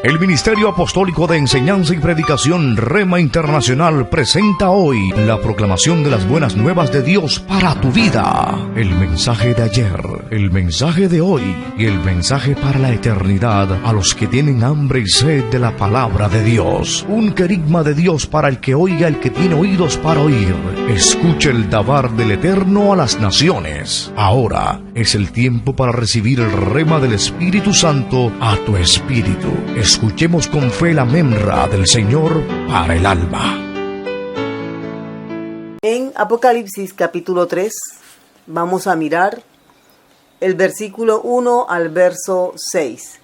El Ministerio Apostólico de Enseñanza y Predicación Rema Internacional presenta hoy la proclamación de las buenas nuevas de Dios para tu vida. El mensaje de ayer, el mensaje de hoy y el mensaje para la eternidad a los que tienen hambre y sed de la palabra de Dios. Un querigma de Dios para el que oiga, el que tiene oídos para oír. Escuche el dabar del Eterno a las naciones. Ahora es el tiempo para recibir el rema del Espíritu Santo a tu espíritu. Escuchemos con fe la memra del Señor para el alma. En Apocalipsis capítulo 3 vamos a mirar el versículo 1 al verso 6.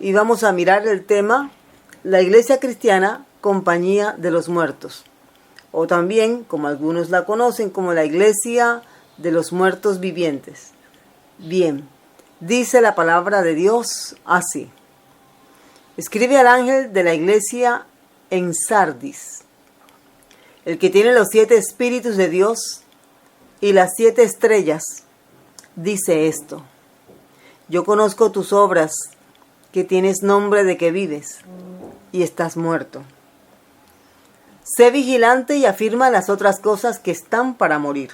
Y vamos a mirar el tema, la iglesia cristiana, compañía de los muertos. O también, como algunos la conocen, como la iglesia de los muertos vivientes. Bien, dice la palabra de Dios así. Escribe al ángel de la iglesia en Sardis, el que tiene los 7 espíritus de Dios y las 7 estrellas, dice esto: yo conozco tus obras, que tienes nombre de que vives y estás muerto. Sé vigilante y afirma las otras cosas que están para morir,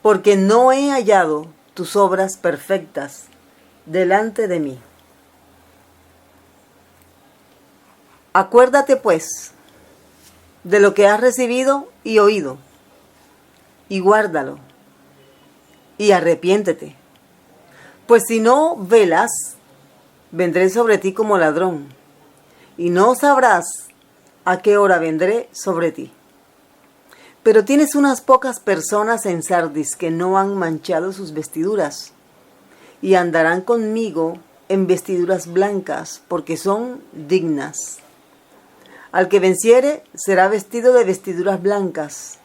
porque no he hallado tus obras perfectas delante de mí. Acuérdate, pues, de lo que has recibido y oído, y guárdalo, y arrepiéntete. Pues si no velas, vendré sobre ti como ladrón, y no sabrás a qué hora vendré sobre ti. Pero tienes unas pocas personas en Sardis que no han manchado sus vestiduras, y andarán conmigo en vestiduras blancas, porque son dignas. Al que venciere será vestido de vestiduras blancas,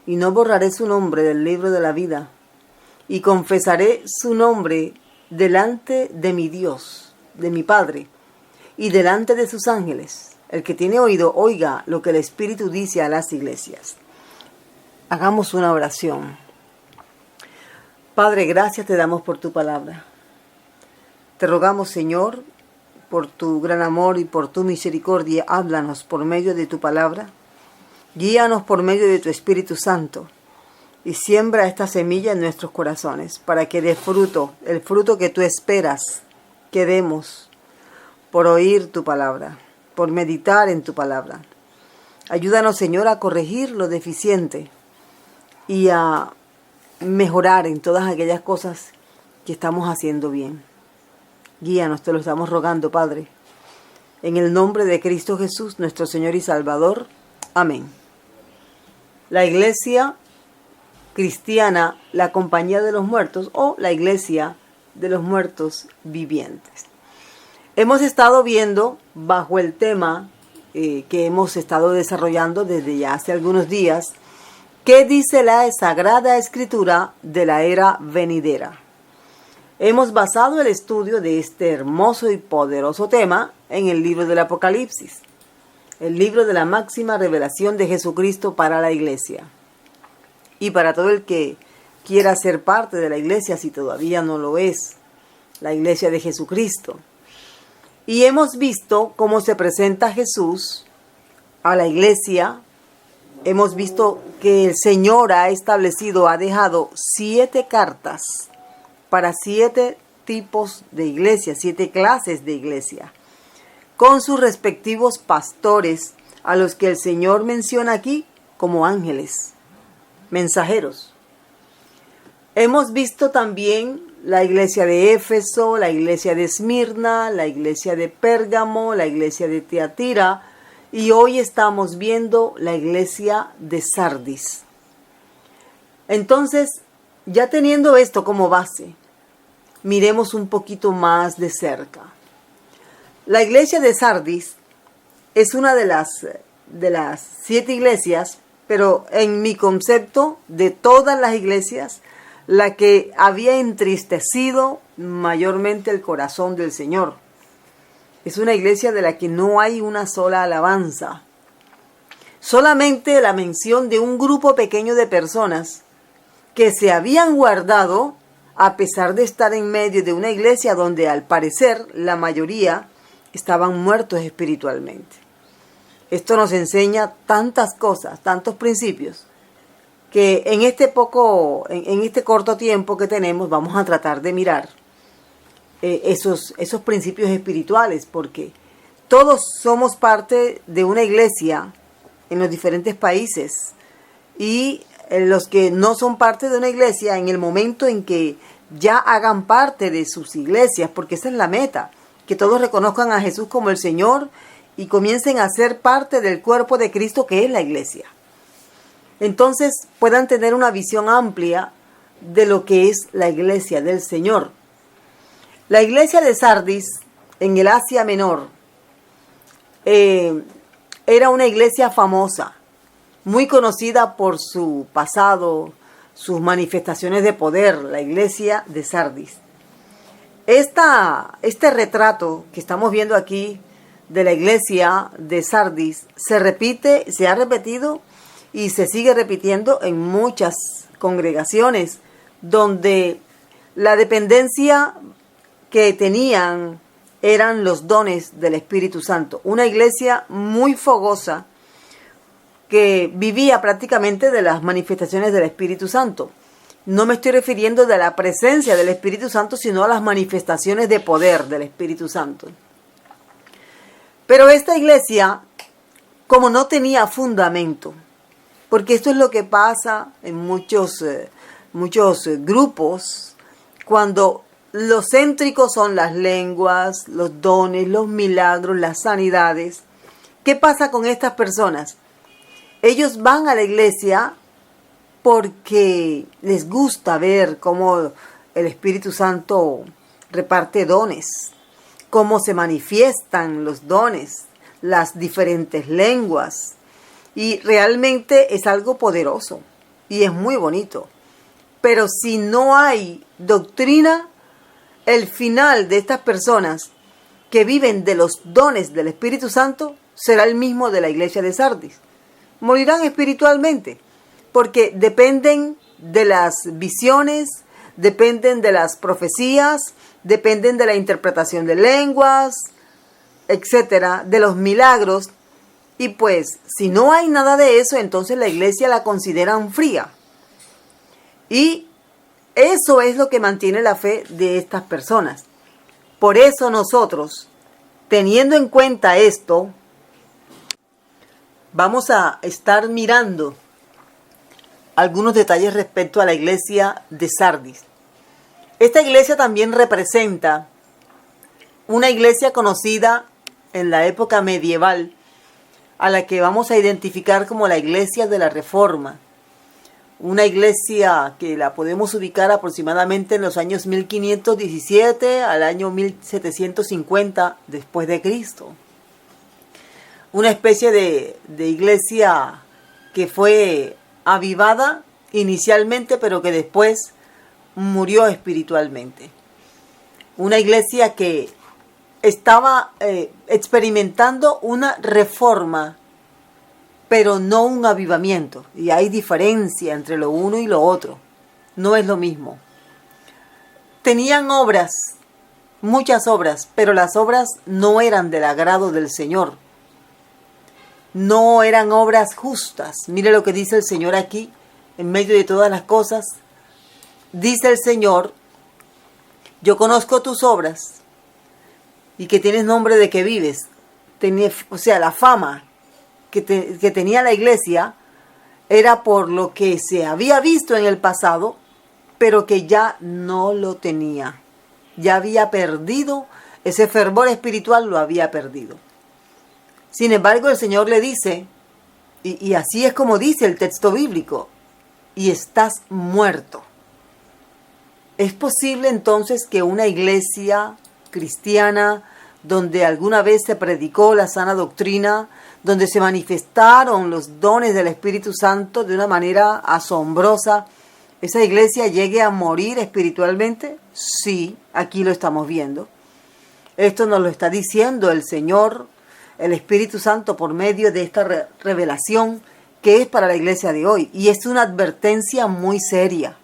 y no borraré su nombre del libro de la vida, y confesaré su nombre delante de mi Dios, de mi Padre, y delante de sus ángeles. El que tiene oído, oiga lo que el Espíritu dice a las iglesias. Hagamos una oración. Padre, gracias te damos por tu palabra. Te rogamos, Señor, por tu gran amor y por tu misericordia, háblanos por medio de tu palabra, guíanos por medio de tu Espíritu Santo y siembra esta semilla en nuestros corazones para que dé fruto, el fruto que tú esperas que demos por oír tu palabra, por meditar en tu palabra. Ayúdanos, Señor, a corregir lo deficiente y a mejorar en todas aquellas cosas que estamos haciendo bien. Guíanos, te lo estamos rogando, Padre. En el nombre de Cristo Jesús, nuestro Señor y Salvador. Amén. La iglesia cristiana, la compañía de los muertos o la iglesia de los muertos vivientes. Hemos estado viendo bajo el tema que hemos estado desarrollando desde ya hace algunos días, ¿qué dice la Sagrada Escritura de la era venidera? Hemos basado el estudio de este hermoso y poderoso tema en el libro del Apocalipsis, el libro de la máxima revelación de Jesucristo para la iglesia. Y para todo el que quiera ser parte de la iglesia, si todavía no lo es, la iglesia de Jesucristo. Y hemos visto cómo se presenta Jesús a la iglesia. Hemos visto que el Señor ha establecido, ha dejado 7 cartas para 7 tipos de iglesia, 7 clases de iglesia, con sus respectivos pastores, a los que el Señor menciona aquí como ángeles, mensajeros. Hemos visto también la iglesia de Éfeso, la iglesia de Esmirna, la iglesia de Pérgamo, la iglesia de Tiatira, y hoy estamos viendo la iglesia de Sardis. Entonces, ya teniendo esto como base, miremos un poquito más de cerca. La iglesia de Sardis es una de las 7 iglesias, pero en mi concepto, de todas las iglesias, la que había entristecido mayormente el corazón del Señor. Es una iglesia de la que no hay una sola alabanza. Solamente la mención de un grupo pequeño de personas que se habían guardado a pesar de estar en medio de una iglesia donde al parecer la mayoría estaban muertos espiritualmente. Esto nos enseña tantas cosas, tantos principios, que en este corto tiempo que tenemos vamos a tratar de mirar esos principios espirituales, porque todos somos parte de una iglesia en los diferentes países, y los que no son parte de una iglesia, en el momento en que ya hagan parte de sus iglesias, porque esa es la meta, que todos reconozcan a Jesús como el Señor y comiencen a ser parte del cuerpo de Cristo, que es la iglesia. Entonces puedan tener una visión amplia de lo que es la iglesia del Señor. La iglesia de Sardis, en el Asia Menor, era una iglesia famosa, muy conocida por su pasado, sus manifestaciones de poder, la iglesia de Sardis. Este retrato que estamos viendo aquí de la iglesia de Sardis se ha repetido y se sigue repitiendo en muchas congregaciones, donde la dependencia que tenían eran los dones del Espíritu Santo. Una iglesia muy fogosa que vivía prácticamente de las manifestaciones del Espíritu Santo. No me estoy refiriendo de la presencia del Espíritu Santo, sino a las manifestaciones de poder del Espíritu Santo. Pero esta iglesia, como no tenía fundamento, porque esto es lo que pasa en muchos grupos, cuando los céntricos son las lenguas, los dones, los milagros, las sanidades. ¿Qué pasa con estas personas? Ellos van a la iglesia porque les gusta ver cómo el Espíritu Santo reparte dones, cómo se manifiestan los dones, las diferentes lenguas. Y realmente es algo poderoso y es muy bonito. Pero si no hay doctrina, el final de estas personas que viven de los dones del Espíritu Santo será el mismo de la iglesia de Sardis. Morirán espiritualmente porque dependen de las visiones, dependen de las profecías, dependen de la interpretación de lenguas, etcétera, de los milagros. Y pues, si no hay nada de eso, entonces la iglesia la consideran fría. Y eso es lo que mantiene la fe de estas personas. Por eso nosotros, teniendo en cuenta esto, vamos a estar mirando algunos detalles respecto a la iglesia de Sardis. Esta iglesia también representa una iglesia conocida en la época medieval, a la que vamos a identificar como la iglesia de la Reforma. Una iglesia que la podemos ubicar aproximadamente en los años 1517 al año 1750 después de Cristo. Una especie de iglesia que fue avivada inicialmente, pero que después murió espiritualmente. Una iglesia que estaba experimentando una reforma, pero no un avivamiento. Y hay diferencia entre lo uno y lo otro. No es lo mismo. Tenían obras, muchas obras, pero las obras no eran del agrado del Señor. No eran obras justas. Mire lo que dice el Señor aquí, en medio de todas las cosas. Dice el Señor: yo conozco tus obras y que tienes nombre de que vives. O sea, la fama que tenía la iglesia era por lo que se había visto en el pasado, pero que ya no lo tenía. Ya había perdido, ese fervor espiritual lo había perdido. Sin embargo, el Señor le dice, y así es como dice el texto bíblico: y estás muerto. ¿Es posible entonces que una iglesia cristiana, donde alguna vez se predicó la sana doctrina, donde se manifestaron los dones del Espíritu Santo de una manera asombrosa, esa iglesia llegue a morir espiritualmente? Sí, aquí lo estamos viendo. Esto nos lo está diciendo el Señor, el Espíritu Santo, por medio de esta revelación que es para la iglesia de hoy. Y es una advertencia muy seria,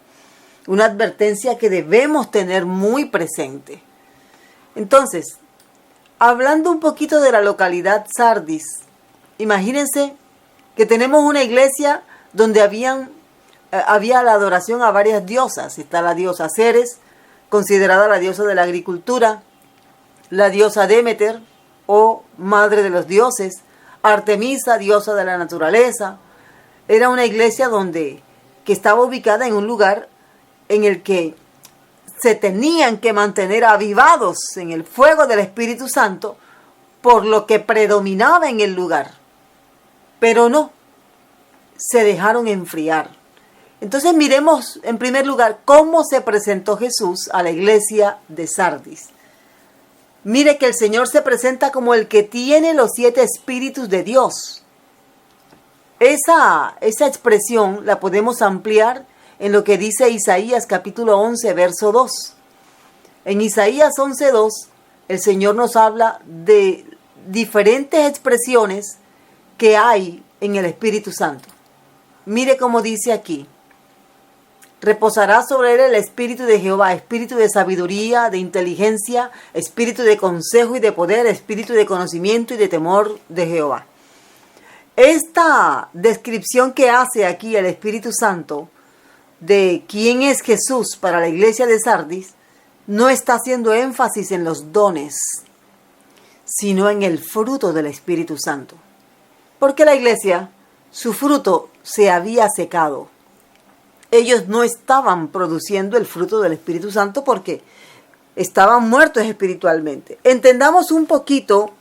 una advertencia que debemos tener muy presente. Entonces, Hablando un poquito de la localidad Sardis, imagínense que tenemos una iglesia donde había la adoración a varias diosas. Está la diosa Ceres, considerada la diosa de la agricultura, la diosa Demeter o madre de los dioses, Artemisa, diosa de la naturaleza. Era una iglesia que estaba ubicada en un lugar en el que se tenían que mantener avivados en el fuego del Espíritu Santo por lo que predominaba en el lugar. Pero no, se dejaron enfriar. Entonces miremos en primer lugar cómo se presentó Jesús a la iglesia de Sardis. Mire que el Señor se presenta como el que tiene los 7 espíritus de Dios. Esa expresión la podemos ampliar en lo que dice Isaías capítulo 11, verso 2. En Isaías 11:2, el Señor nos habla de diferentes expresiones que hay en el Espíritu Santo. Mire cómo dice aquí: reposará sobre él el espíritu de Jehová, espíritu de sabiduría, de inteligencia, espíritu de consejo y de poder, espíritu de conocimiento y de temor de Jehová. Esta descripción que hace aquí el Espíritu Santo de quién es Jesús para la iglesia de Sardis no está haciendo énfasis en los dones, sino en el fruto del Espíritu Santo. Porque la iglesia, su fruto se había secado. Ellos no estaban produciendo el fruto del Espíritu Santo porque estaban muertos espiritualmente. Entendamos un poquito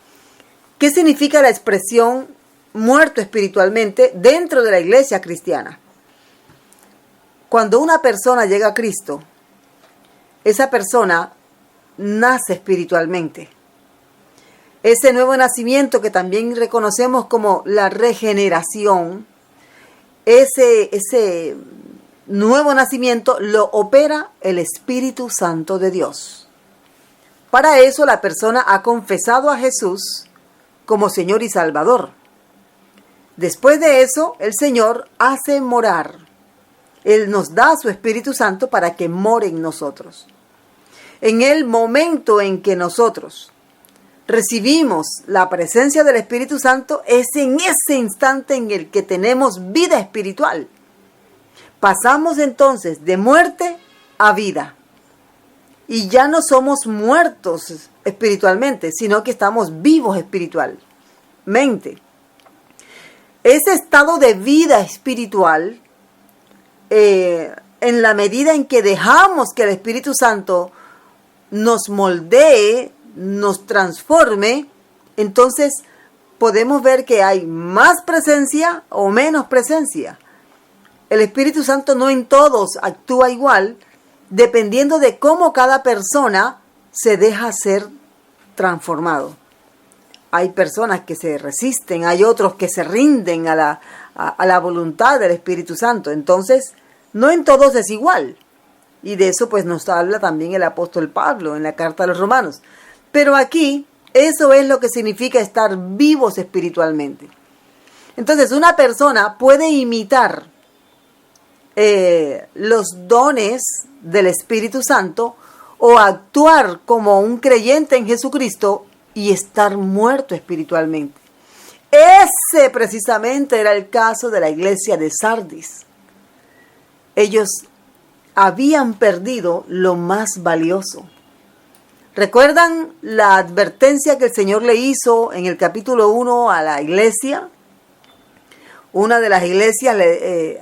qué significa la expresión muerto espiritualmente dentro de la iglesia cristiana. Cuando una persona llega a Cristo, esa persona nace espiritualmente. Ese nuevo nacimiento que también reconocemos como la regeneración, ese nuevo nacimiento lo opera el Espíritu Santo de Dios. Para eso la persona ha confesado a Jesús como Señor y Salvador. Después de eso, el Señor hace morar. Él nos da su Espíritu Santo para que more en nosotros. En el momento en que nosotros recibimos la presencia del Espíritu Santo, es en ese instante en el que tenemos vida espiritual. Pasamos entonces de muerte a vida. Y ya no somos muertos espiritualmente, sino que estamos vivos espiritualmente. Ese estado de vida espiritual, en la medida en que dejamos que el Espíritu Santo nos moldee, nos transforme, entonces podemos ver que hay más presencia o menos presencia. El Espíritu Santo no en todos actúa igual, dependiendo de cómo cada persona se deja ser transformado. Hay personas que se resisten, hay otros que se rinden a la voluntad del Espíritu Santo. Entonces, no en todos es igual. Y de eso pues nos habla también el apóstol Pablo en la carta a los Romanos. Pero aquí, eso es lo que significa estar vivos espiritualmente. Entonces, una persona puede imitar los dones del Espíritu Santo o actuar como un creyente en Jesucristo y estar muerto espiritualmente. Ese precisamente era el caso de la iglesia de Sardis. Ellos habían perdido lo más valioso. ¿Recuerdan la advertencia que el Señor le hizo en el capítulo 1 a la iglesia? Una de las iglesias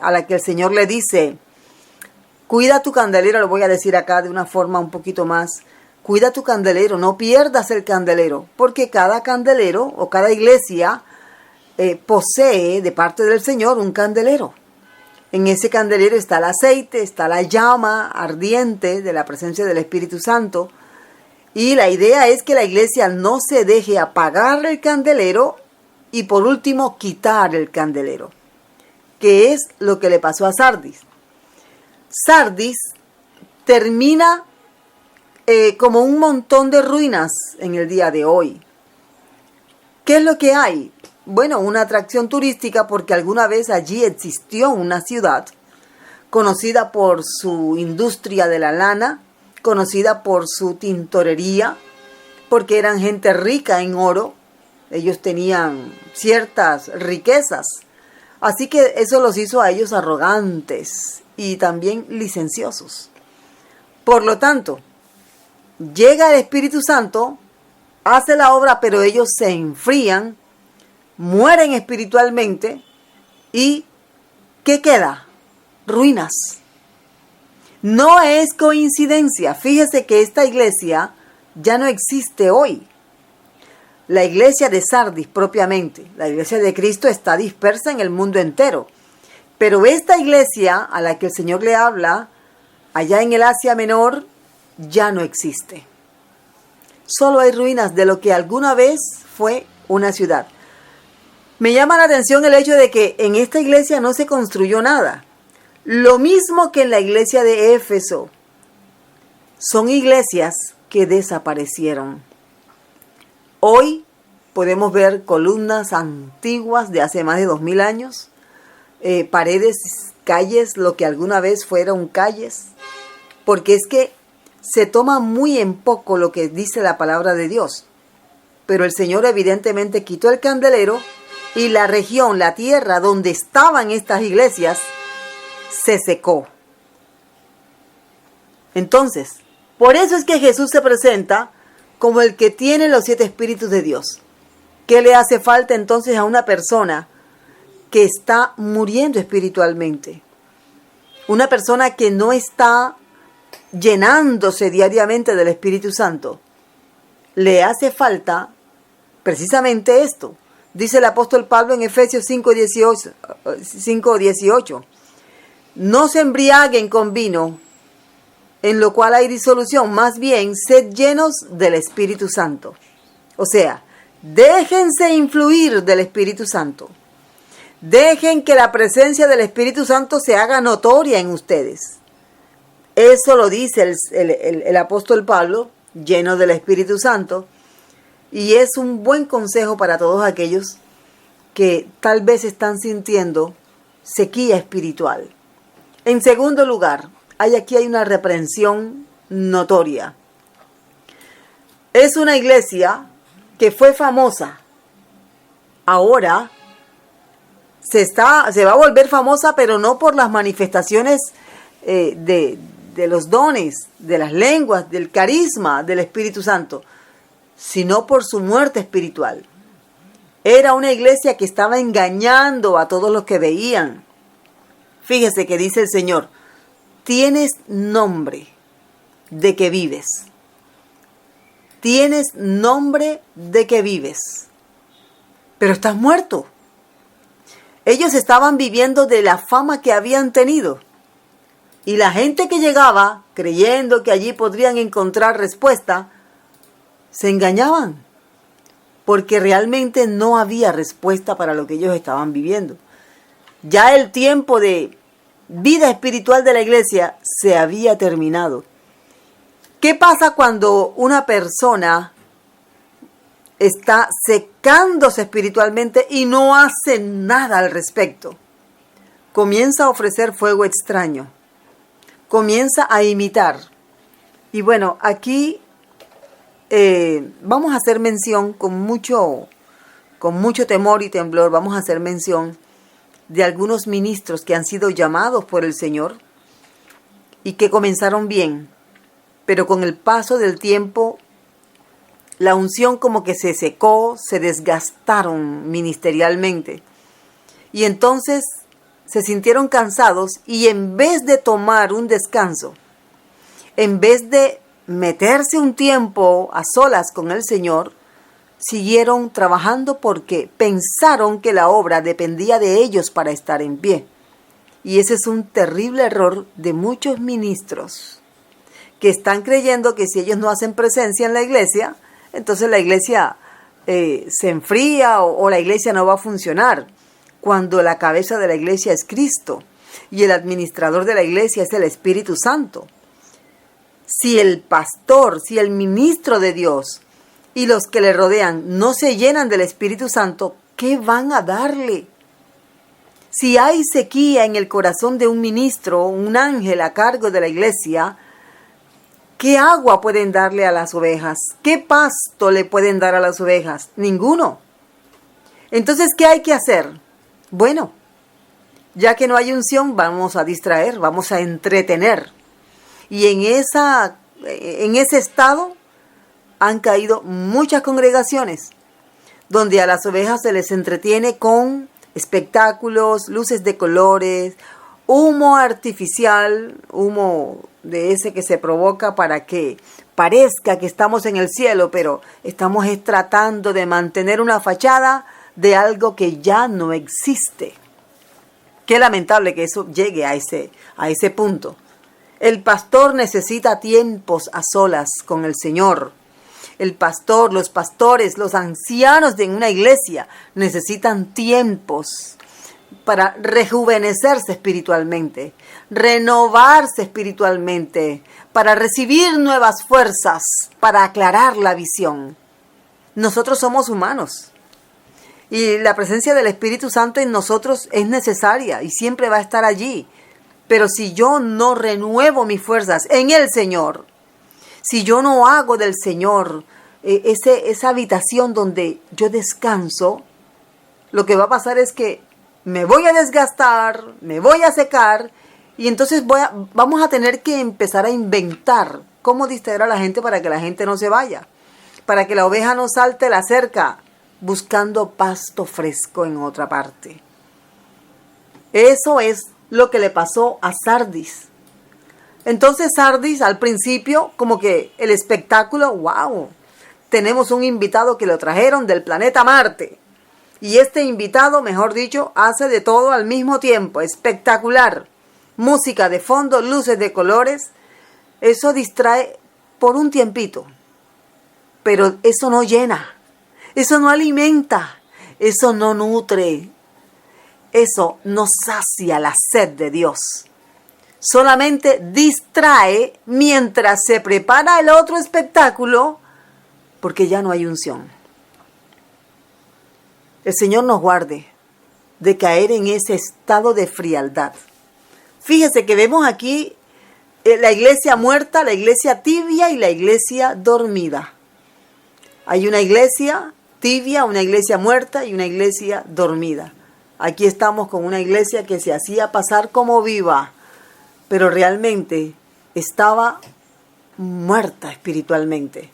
a la que el Señor le dice: cuida tu candelero, lo voy a decir acá de una forma un poquito más. Cuida tu candelero, no pierdas el candelero, porque cada candelero o cada iglesia posee de parte del Señor un candelero. En ese candelero está el aceite, está la llama ardiente de la presencia del Espíritu Santo. Y la idea es que la iglesia no se deje apagar el candelero y por último quitar el candelero, que es lo que le pasó a Sardis. Sardis termina como un montón de ruinas en el día de hoy. ¿Qué es lo que hay? Bueno, una atracción turística porque alguna vez allí existió una ciudad conocida por su industria de la lana, conocida por su tintorería, porque eran gente rica en oro. Ellos tenían ciertas riquezas. Así que eso los hizo a ellos arrogantes y también licenciosos. Por lo tanto, llega el Espíritu Santo, hace la obra, pero ellos se enfrían, mueren espiritualmente y ¿qué queda? Ruinas. No es coincidencia. Fíjese que esta iglesia ya no existe hoy. La iglesia de Sardis propiamente, la iglesia de Cristo, está dispersa en el mundo entero. Pero esta iglesia a la que el Señor le habla, allá en el Asia Menor, ya no existe. Solo hay ruinas de lo que alguna vez fue una ciudad. Me llama la atención el hecho de que en esta iglesia no se construyó nada. Lo mismo que en la iglesia de Éfeso. Son iglesias que desaparecieron. Hoy podemos ver columnas antiguas de hace más de 2000 años, paredes, calles, lo que alguna vez fueron calles, porque es que se toma muy en poco lo que dice la palabra de Dios. Pero el Señor evidentemente quitó el candelero y la región, la tierra donde estaban estas iglesias, se secó. Entonces, por eso es que Jesús se presenta como el que tiene los 7 espíritus de Dios. ¿Qué le hace falta entonces a una persona que está muriendo espiritualmente? Una persona que no está llenándose diariamente del Espíritu Santo. Le hace falta precisamente esto. Dice el apóstol Pablo en Efesios 5:18. No se embriaguen con vino, en lo cual hay disolución, más bien sed llenos del Espíritu Santo. O sea, déjense influir del Espíritu Santo. Dejen que la presencia del Espíritu Santo se haga notoria en ustedes. Eso lo dice el apóstol Pablo, lleno del Espíritu Santo. Y es un buen consejo para todos aquellos que tal vez están sintiendo sequía espiritual. En segundo lugar, aquí hay una reprensión notoria. Es una iglesia que fue famosa. Ahora se va a volver famosa, pero no por las manifestaciones de los dones, de las lenguas, del carisma del Espíritu Santo, sino por su muerte espiritual. Era una iglesia que estaba engañando a todos los que veían. Fíjese que dice el Señor: tienes nombre de que vives. Tienes nombre de que vives, pero estás muerto. Ellos estaban viviendo de la fama que habían tenido. Y la gente que llegaba, creyendo que allí podrían encontrar respuesta, se engañaban, porque realmente no había respuesta para lo que ellos estaban viviendo. Ya el tiempo de vida espiritual de la iglesia se había terminado. ¿Qué pasa cuando una persona está secándose espiritualmente y no hace nada al respecto? Comienza a ofrecer fuego extraño. Comienza a imitar. Y bueno, aquí vamos a hacer mención con mucho temor y temblor. Vamos a hacer mención de algunos ministros que han sido llamados por el Señor y que comenzaron bien, pero con el paso del tiempo la unción como que se secó, se desgastaron ministerialmente y entonces se sintieron cansados y en vez de tomar un descanso, en vez de meterse un tiempo a solas con el Señor, siguieron trabajando porque pensaron que la obra dependía de ellos para estar en pie. Y ese es un terrible error de muchos ministros que están creyendo que si ellos no hacen presencia en la iglesia, entonces la iglesia se enfría o la iglesia no va a funcionar, cuando la cabeza de la iglesia es Cristo y el administrador de la iglesia es el Espíritu Santo. Si el pastor, si el ministro de Dios y los que le rodean no se llenan del Espíritu Santo, ¿qué van a darle? Si hay sequía en el corazón de un ministro, un ángel a cargo de la iglesia, ¿Qué agua pueden darle a las ovejas? ¿Qué pasto le pueden dar a las ovejas? Ninguno. Entonces, ¿qué hay que hacer? Bueno, ya que no hay unción, vamos a distraer, vamos a entretener. Y en ese estado han caído muchas congregaciones donde a las ovejas se les entretiene con espectáculos, luces de colores, humo artificial, humo de ese que se provoca para que parezca que estamos en el cielo, pero estamos tratando de mantener una fachada de algo que ya no existe. Qué lamentable que eso llegue a ese punto. El pastor necesita tiempos a solas con el Señor. El pastor, los pastores, los ancianos de una iglesia necesitan tiempos para rejuvenecerse espiritualmente, renovarse espiritualmente, para recibir nuevas fuerzas, para aclarar la visión. Nosotros somos humanos y la presencia del Espíritu Santo en nosotros es necesaria y siempre va a estar allí. Pero si yo no renuevo mis fuerzas en el Señor, si yo no hago del Señor esa habitación donde yo descanso, lo que va a pasar es que me voy a desgastar, me voy a secar y entonces vamos a tener que empezar a inventar cómo distraer a la gente para que la gente no se vaya, para que la oveja no salte la cerca buscando pasto fresco en otra parte. Eso es lo que le pasó a Sardis. Entonces Sardis al principio como que el espectáculo, wow, tenemos un invitado que lo trajeron del planeta Marte. Y este invitado, mejor dicho, hace de todo al mismo tiempo, espectacular. Música de fondo, luces de colores, eso distrae por un tiempito. Pero eso no llena, eso no alimenta, eso no nutre, eso no sacia la sed de Dios. Solamente distrae mientras se prepara el otro espectáculo, porque ya no hay unción. El Señor nos guarde de caer en ese estado de frialdad. Fíjese que vemos aquí la iglesia muerta, la iglesia tibia y la iglesia dormida. Hay una iglesia tibia, una iglesia muerta y una iglesia dormida. Aquí estamos con una iglesia que se hacía pasar como viva, pero realmente estaba muerta espiritualmente.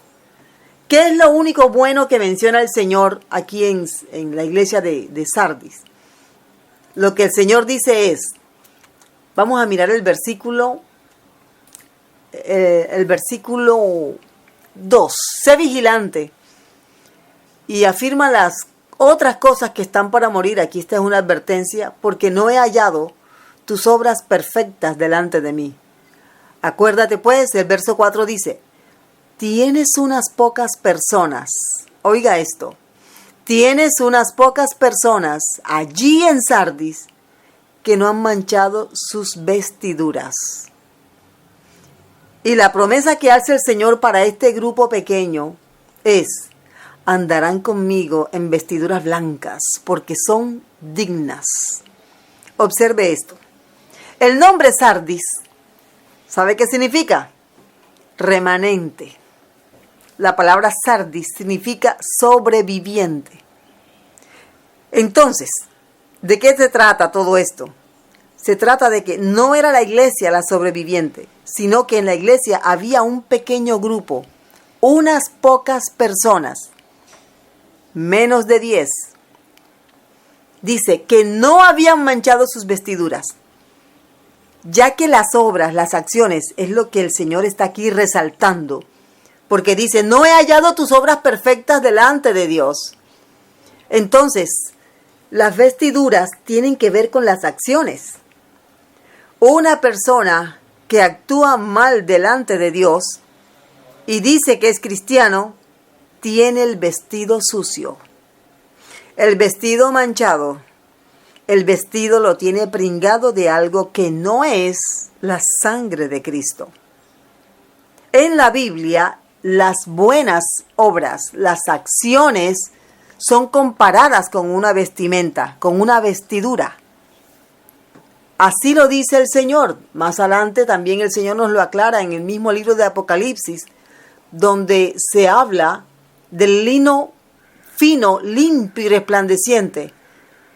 ¿Qué es lo único bueno que menciona el Señor aquí en la iglesia de Sardis? Lo que el Señor dice es, vamos a mirar el versículo 2, sé vigilante, y afirma las otras cosas que están para morir. Aquí esta es una advertencia, porque no he hallado tus obras perfectas delante de mí. Acuérdate pues, el verso 4 dice, tienes unas pocas personas, oiga esto, tienes unas pocas personas allí en Sardis que no han manchado sus vestiduras. Y la promesa que hace el Señor para este grupo pequeño es, andarán conmigo en vestiduras blancas porque son dignas. Observe esto. El nombre Sardis, ¿sabe qué significa? Remanente. La palabra Sardis significa sobreviviente. Entonces, ¿de qué se trata todo esto? Se trata de que no era la iglesia la sobreviviente, sino que en la iglesia había un pequeño grupo, unas pocas personas, menos de 10. Dice que no habían manchado sus vestiduras, ya que las obras, las acciones, es lo que el Señor está aquí resaltando. Porque dice, no he hallado tus obras perfectas delante de Dios. Entonces, las vestiduras tienen que ver con las acciones. Una persona que actúa mal delante de Dios y dice que es cristiano, tiene el vestido sucio, el vestido manchado. El vestido lo tiene pringado de algo que no es la sangre de Cristo. En la Biblia, las buenas obras, las acciones, son comparadas con una vestimenta, con una vestidura. Así lo dice el Señor. Más adelante también el Señor nos lo aclara en el mismo libro de Apocalipsis, donde se habla del lino fino, limpio y resplandeciente.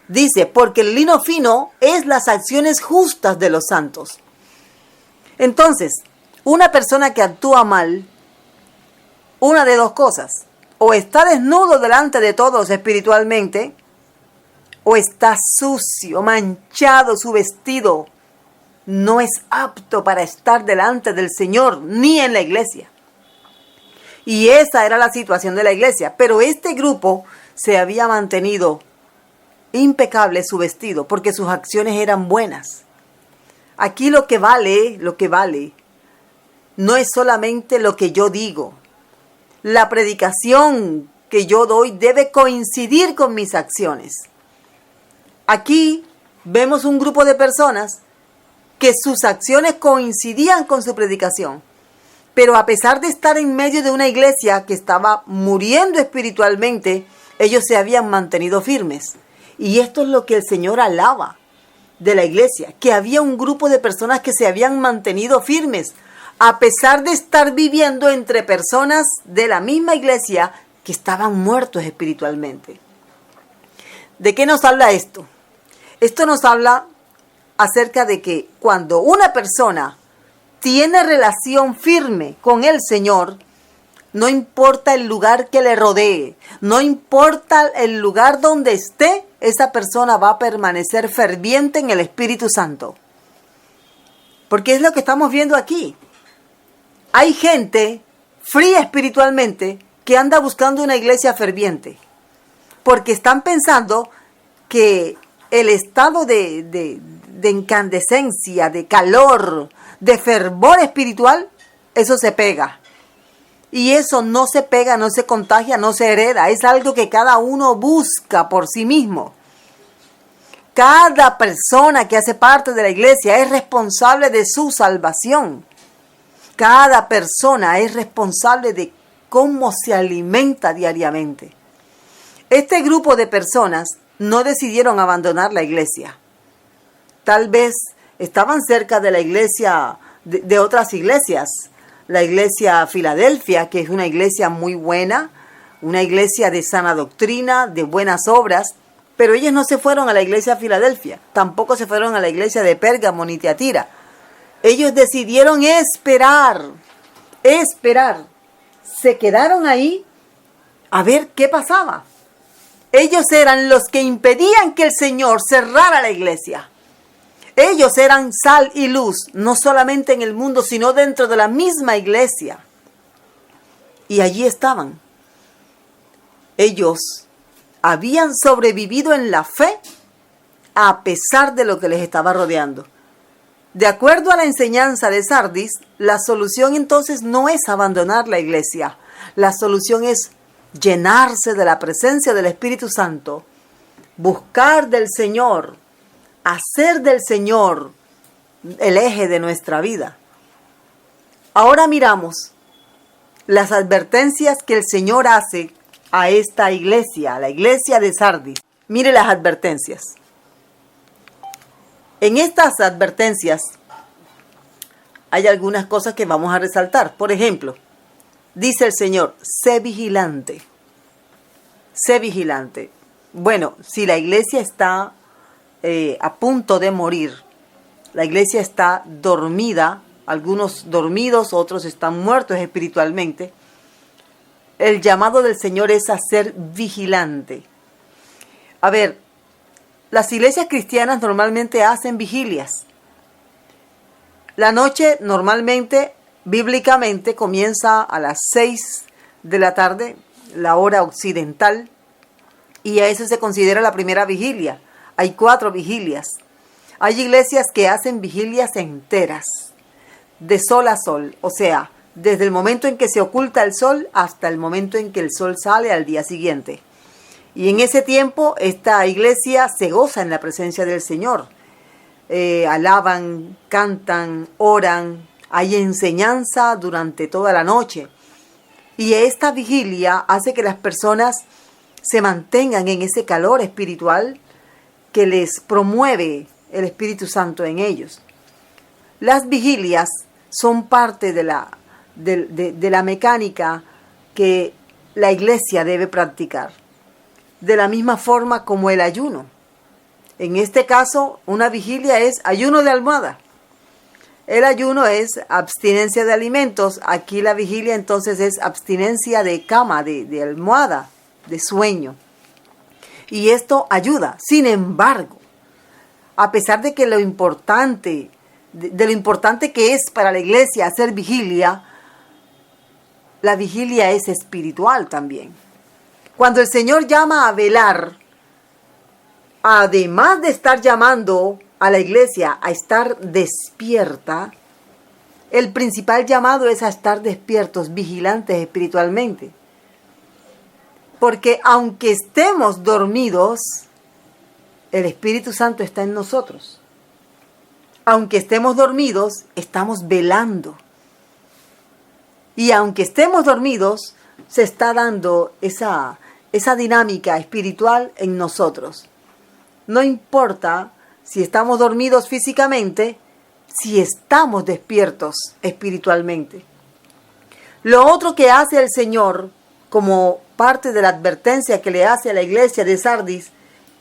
Dice, porque el lino fino es las acciones justas de los santos. Entonces, una persona que actúa mal, una de dos cosas: o está desnudo delante de todos espiritualmente, o está sucio, manchado su vestido. No es apto para estar delante del Señor ni en la iglesia. Y esa era la situación de la iglesia. Pero este grupo se había mantenido impecable su vestido porque sus acciones eran buenas. Aquí lo que vale, no es solamente lo que yo digo. La predicación que yo doy debe coincidir con mis acciones. Aquí vemos un grupo de personas que sus acciones coincidían con su predicación. Pero a pesar de estar en medio de una iglesia que estaba muriendo espiritualmente, ellos se habían mantenido firmes. Y esto es lo que el Señor alaba de la iglesia, que había un grupo de personas que se habían mantenido firmes, a pesar de estar viviendo entre personas de la misma iglesia que estaban muertos espiritualmente. ¿De qué nos habla esto? Esto nos habla acerca de que cuando una persona tiene relación firme con el Señor, no importa el lugar que le rodee, no importa el lugar donde esté, esa persona va a permanecer ferviente en el Espíritu Santo. Porque es lo que estamos viendo aquí. Hay gente fría espiritualmente que anda buscando una iglesia ferviente, porque están pensando que el estado de incandescencia, de calor, de fervor espiritual, eso se pega. Y eso no se pega, no se contagia, no se hereda. Es algo que cada uno busca por sí mismo. Cada persona que hace parte de la iglesia es responsable de su salvación. Cada persona es responsable de cómo se alimenta diariamente. Este grupo de personas no decidieron abandonar la iglesia. Tal vez estaban cerca de la iglesia, de otras iglesias. La iglesia Filadelfia, que es una iglesia muy buena, una iglesia de sana doctrina, de buenas obras, pero ellos no se fueron a la iglesia Filadelfia, tampoco se fueron a la iglesia de Pérgamo ni Tiatira. Ellos decidieron esperar. Se quedaron ahí a ver qué pasaba. Ellos eran los que impedían que el Señor cerrara la iglesia. Ellos eran sal y luz, no solamente en el mundo, sino dentro de la misma iglesia. Y allí estaban. Ellos habían sobrevivido en la fe a pesar de lo que les estaba rodeando. De acuerdo a la enseñanza de Sardis, la solución entonces no es abandonar la iglesia. La solución es llenarse de la presencia del Espíritu Santo, buscar del Señor, hacer del Señor el eje de nuestra vida. Ahora miramos las advertencias que el Señor hace a esta iglesia, a la iglesia de Sardis. Mire las advertencias. En estas advertencias hay algunas cosas que vamos a resaltar. Por ejemplo, dice el Señor, sé vigilante. Sé vigilante. Bueno, si la iglesia está a punto de morir, la iglesia está dormida, algunos dormidos, otros están muertos espiritualmente, el llamado del Señor es a ser vigilante. A ver, las iglesias cristianas normalmente hacen vigilias. La noche normalmente, bíblicamente, comienza a las 6 de la tarde, la hora occidental, y a eso se considera la primera vigilia. Hay 4 vigilias. Hay iglesias que hacen vigilias enteras, de sol a sol, o sea, desde el momento en que se oculta el sol hasta el momento en que el sol sale al día siguiente. Y en ese tiempo esta iglesia se goza en la presencia del Señor. Alaban, cantan, oran, hay enseñanza durante toda la noche. Y esta vigilia hace que las personas se mantengan en ese calor espiritual que les promueve el Espíritu Santo en ellos. Las vigilias son parte de la mecánica que la iglesia debe practicar, de la misma forma como el ayuno. En este caso, una vigilia es ayuno de almohada. El ayuno es abstinencia de alimentos. Aquí la vigilia entonces es abstinencia de cama, de almohada, de sueño. Y esto ayuda. Sin embargo, a pesar de que lo importante que es para la iglesia hacer vigilia, la vigilia es espiritual también. Cuando el Señor llama a velar, además de estar llamando a la iglesia a estar despierta, el principal llamado es a estar despiertos, vigilantes espiritualmente. Porque aunque estemos dormidos, el Espíritu Santo está en nosotros. Aunque estemos dormidos, estamos velando. Y aunque estemos dormidos, se está dando esa dinámica espiritual en nosotros. No importa si estamos dormidos físicamente, si estamos despiertos espiritualmente. Lo otro que hace el Señor, como parte de la advertencia que le hace a la iglesia de Sardis,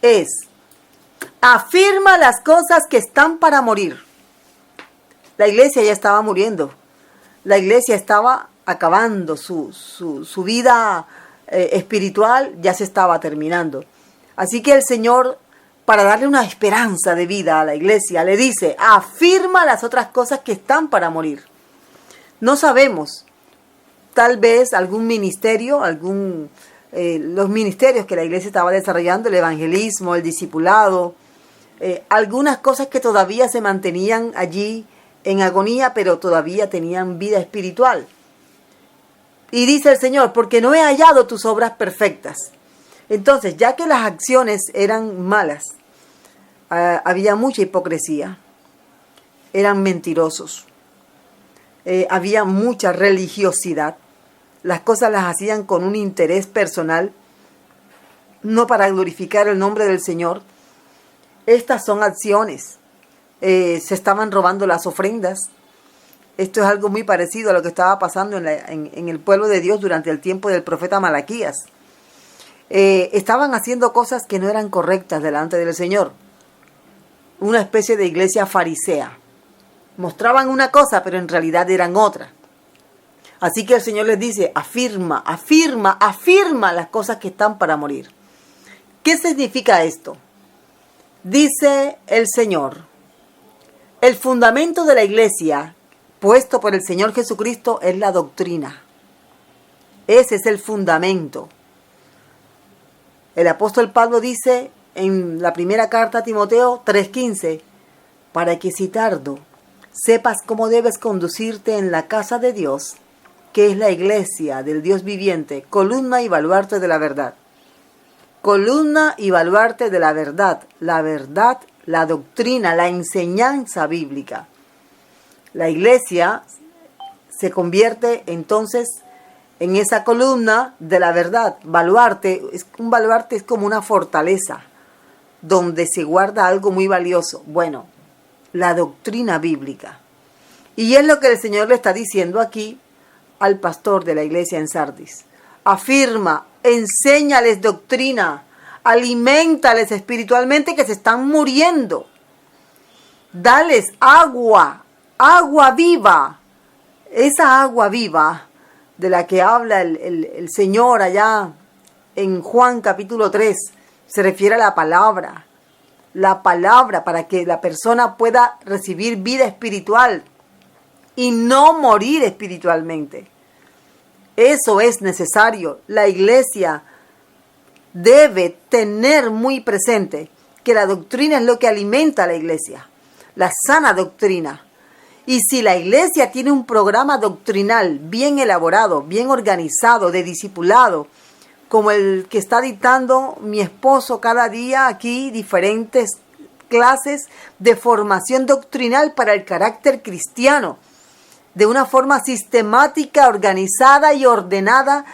es: afirma las cosas que están para morir. La iglesia ya estaba muriendo. La iglesia estaba acabando, su vida espiritual ya se estaba terminando. Así que el Señor, para darle una esperanza de vida a la iglesia, le dice: afirma las otras cosas que están para morir. No sabemos, tal vez algún ministerio, los ministerios que la iglesia estaba desarrollando, el evangelismo, el discipulado, algunas cosas que todavía se mantenían allí en agonía, pero todavía tenían vida espiritual. Y dice el Señor: porque no he hallado tus obras perfectas. Entonces, ya que las acciones eran malas, había mucha hipocresía, eran mentirosos, había mucha religiosidad, las cosas las hacían con un interés personal, no para glorificar el nombre del Señor. Estas son acciones. Se estaban robando las ofrendas. Esto es algo muy parecido a lo que estaba pasando en el pueblo de Dios durante el tiempo del profeta Malaquías. Estaban haciendo cosas que no eran correctas delante del Señor. Una especie de iglesia farisea. Mostraban una cosa, pero en realidad eran otra. Así que el Señor les dice: afirma las cosas que están para morir. ¿Qué significa esto? Dice el Señor: el fundamento de la iglesia puesto por el Señor Jesucristo es la doctrina. Ese es el fundamento. El apóstol Pablo dice en la primera carta a Timoteo 3:15: para que si tardo sepas cómo debes conducirte en la casa de Dios, que es la iglesia del Dios viviente, columna y baluarte de la verdad. Columna y baluarte de la verdad, la doctrina, la enseñanza bíblica. La iglesia se convierte entonces en esa columna de la verdad. Un baluarte es como una fortaleza donde se guarda algo muy valioso. Bueno, la doctrina bíblica. Y es lo que el Señor le está diciendo aquí al pastor de la iglesia en Sardis. Afirma, enséñales doctrina, aliméntales espiritualmente que se están muriendo. Dales agua viva. Esa agua viva de la que habla el Señor allá en Juan capítulo 3, se refiere a la palabra para que la persona pueda recibir vida espiritual y no morir espiritualmente. Eso es necesario. La iglesia debe tener muy presente que la doctrina es lo que alimenta a la iglesia, la sana doctrina. Y si la iglesia tiene un programa doctrinal bien elaborado, bien organizado, de discipulado, como el que está dictando mi esposo cada día aquí, diferentes clases de formación doctrinal para el carácter cristiano, de una forma sistemática, organizada y ordenada,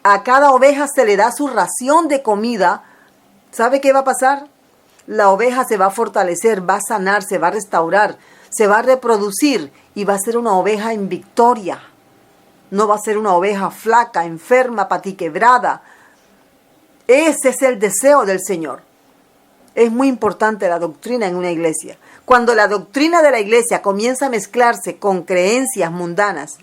a cada oveja se le da su ración de comida. ¿Sabe qué va a pasar? la oveja se va a fortalecer, va a sanar, se va a restaurar, se va a reproducir y va a ser una oveja en victoria. No va a ser una oveja flaca, enferma, patiquebrada. Ese es el deseo del Señor. Es muy importante la doctrina en una iglesia. Cuando la doctrina de la iglesia comienza a mezclarse con creencias mundanas,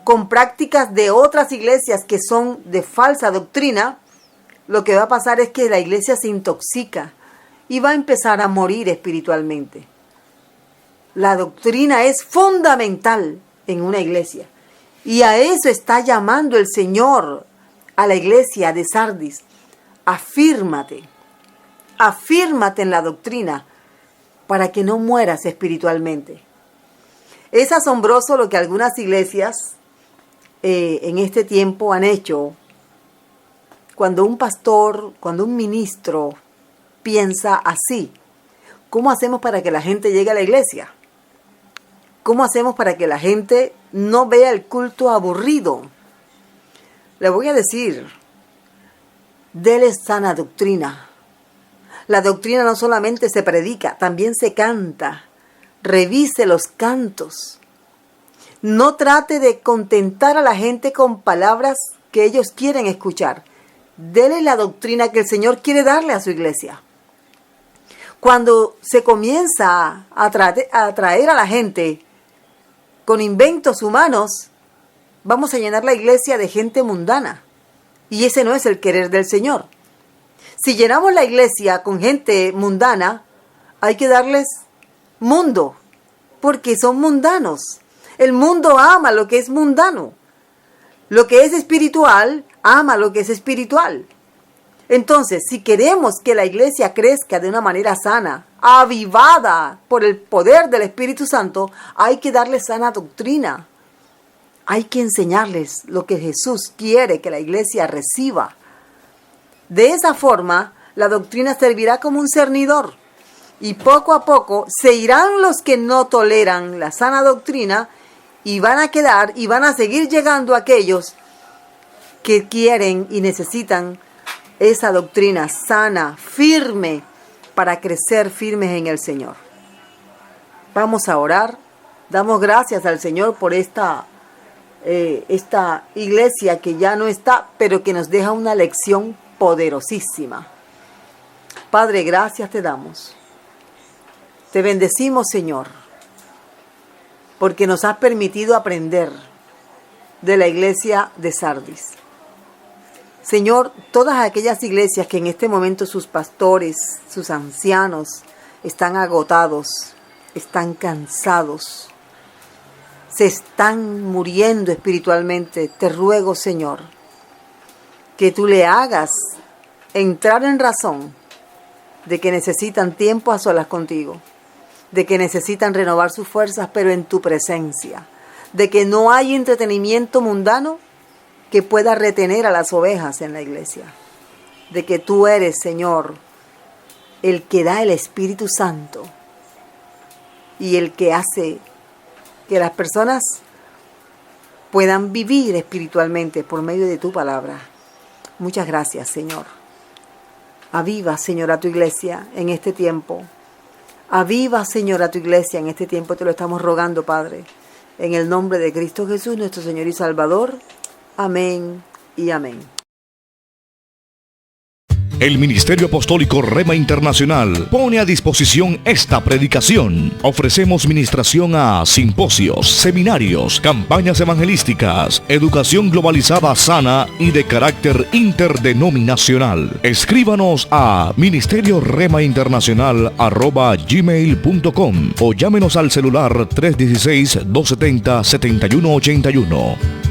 con prácticas de otras iglesias que son de falsa doctrina, lo que va a pasar es que la iglesia se intoxica y va a empezar a morir espiritualmente. La doctrina es fundamental en una iglesia. Y a eso está llamando el Señor a la iglesia de Sardis. Afírmate en la doctrina para que no mueras espiritualmente. Es asombroso lo que algunas iglesias en este tiempo han hecho. Cuando un pastor, cuando un ministro piensa así, ¿cómo hacemos para que la gente llegue a la iglesia? ¿Cómo hacemos para que la gente no vea el culto aburrido? Le voy a decir, dele sana doctrina. La doctrina no solamente se predica, también se canta. Revise los cantos. No trate de contentar a la gente con palabras que ellos quieren escuchar. Dele la doctrina que el Señor quiere darle a su iglesia. Cuando se comienza a atraer a la gente con inventos humanos, vamos a llenar la iglesia de gente mundana. Y ese no es el querer del Señor. Si llenamos la iglesia con gente mundana, hay que darles mundo, porque son mundanos. El mundo ama lo que es mundano. Lo que es espiritual, ama lo que es espiritual. Entonces, si queremos que la iglesia crezca de una manera sana, avivada por el poder del Espíritu Santo, hay que darles sana doctrina. Hay que enseñarles lo que Jesús quiere que la iglesia reciba. De esa forma, la doctrina servirá como un cernidor. Y poco a poco se irán los que no toleran la sana doctrina y van a quedar y van a seguir llegando aquellos que quieren y necesitan esa doctrina sana, firme, para crecer firmes en el Señor. Vamos a orar. Damos gracias al Señor por esta iglesia que ya no está, pero que nos deja una lección poderosísima. Padre, gracias te damos. Te bendecimos, Señor, porque nos has permitido aprender de la iglesia de Sardis. Señor, todas aquellas iglesias que en este momento sus pastores, sus ancianos, están agotados, están cansados, se están muriendo espiritualmente, te ruego, Señor, que tú le hagas entrar en razón de que necesitan tiempo a solas contigo, de que necesitan renovar sus fuerzas, pero en tu presencia, de que no hay entretenimiento mundano que pueda retener a las ovejas en la iglesia, de que tú eres, Señor, el que da el Espíritu Santo y el que hace que las personas puedan vivir espiritualmente por medio de tu palabra. Muchas gracias, Señor. Aviva, Señor, a tu iglesia en este tiempo. Aviva, Señor, a tu iglesia en este tiempo. Te lo estamos rogando, Padre. En el nombre de Cristo Jesús, nuestro Señor y Salvador. Amén y amén. El Ministerio Apostólico Rema Internacional pone a disposición esta predicación. Ofrecemos ministración a simposios, seminarios, campañas evangelísticas, educación globalizada sana y de carácter interdenominacional. Escríbanos a ministerioremainternacional@gmail.com o llámenos al celular 316-270-7181.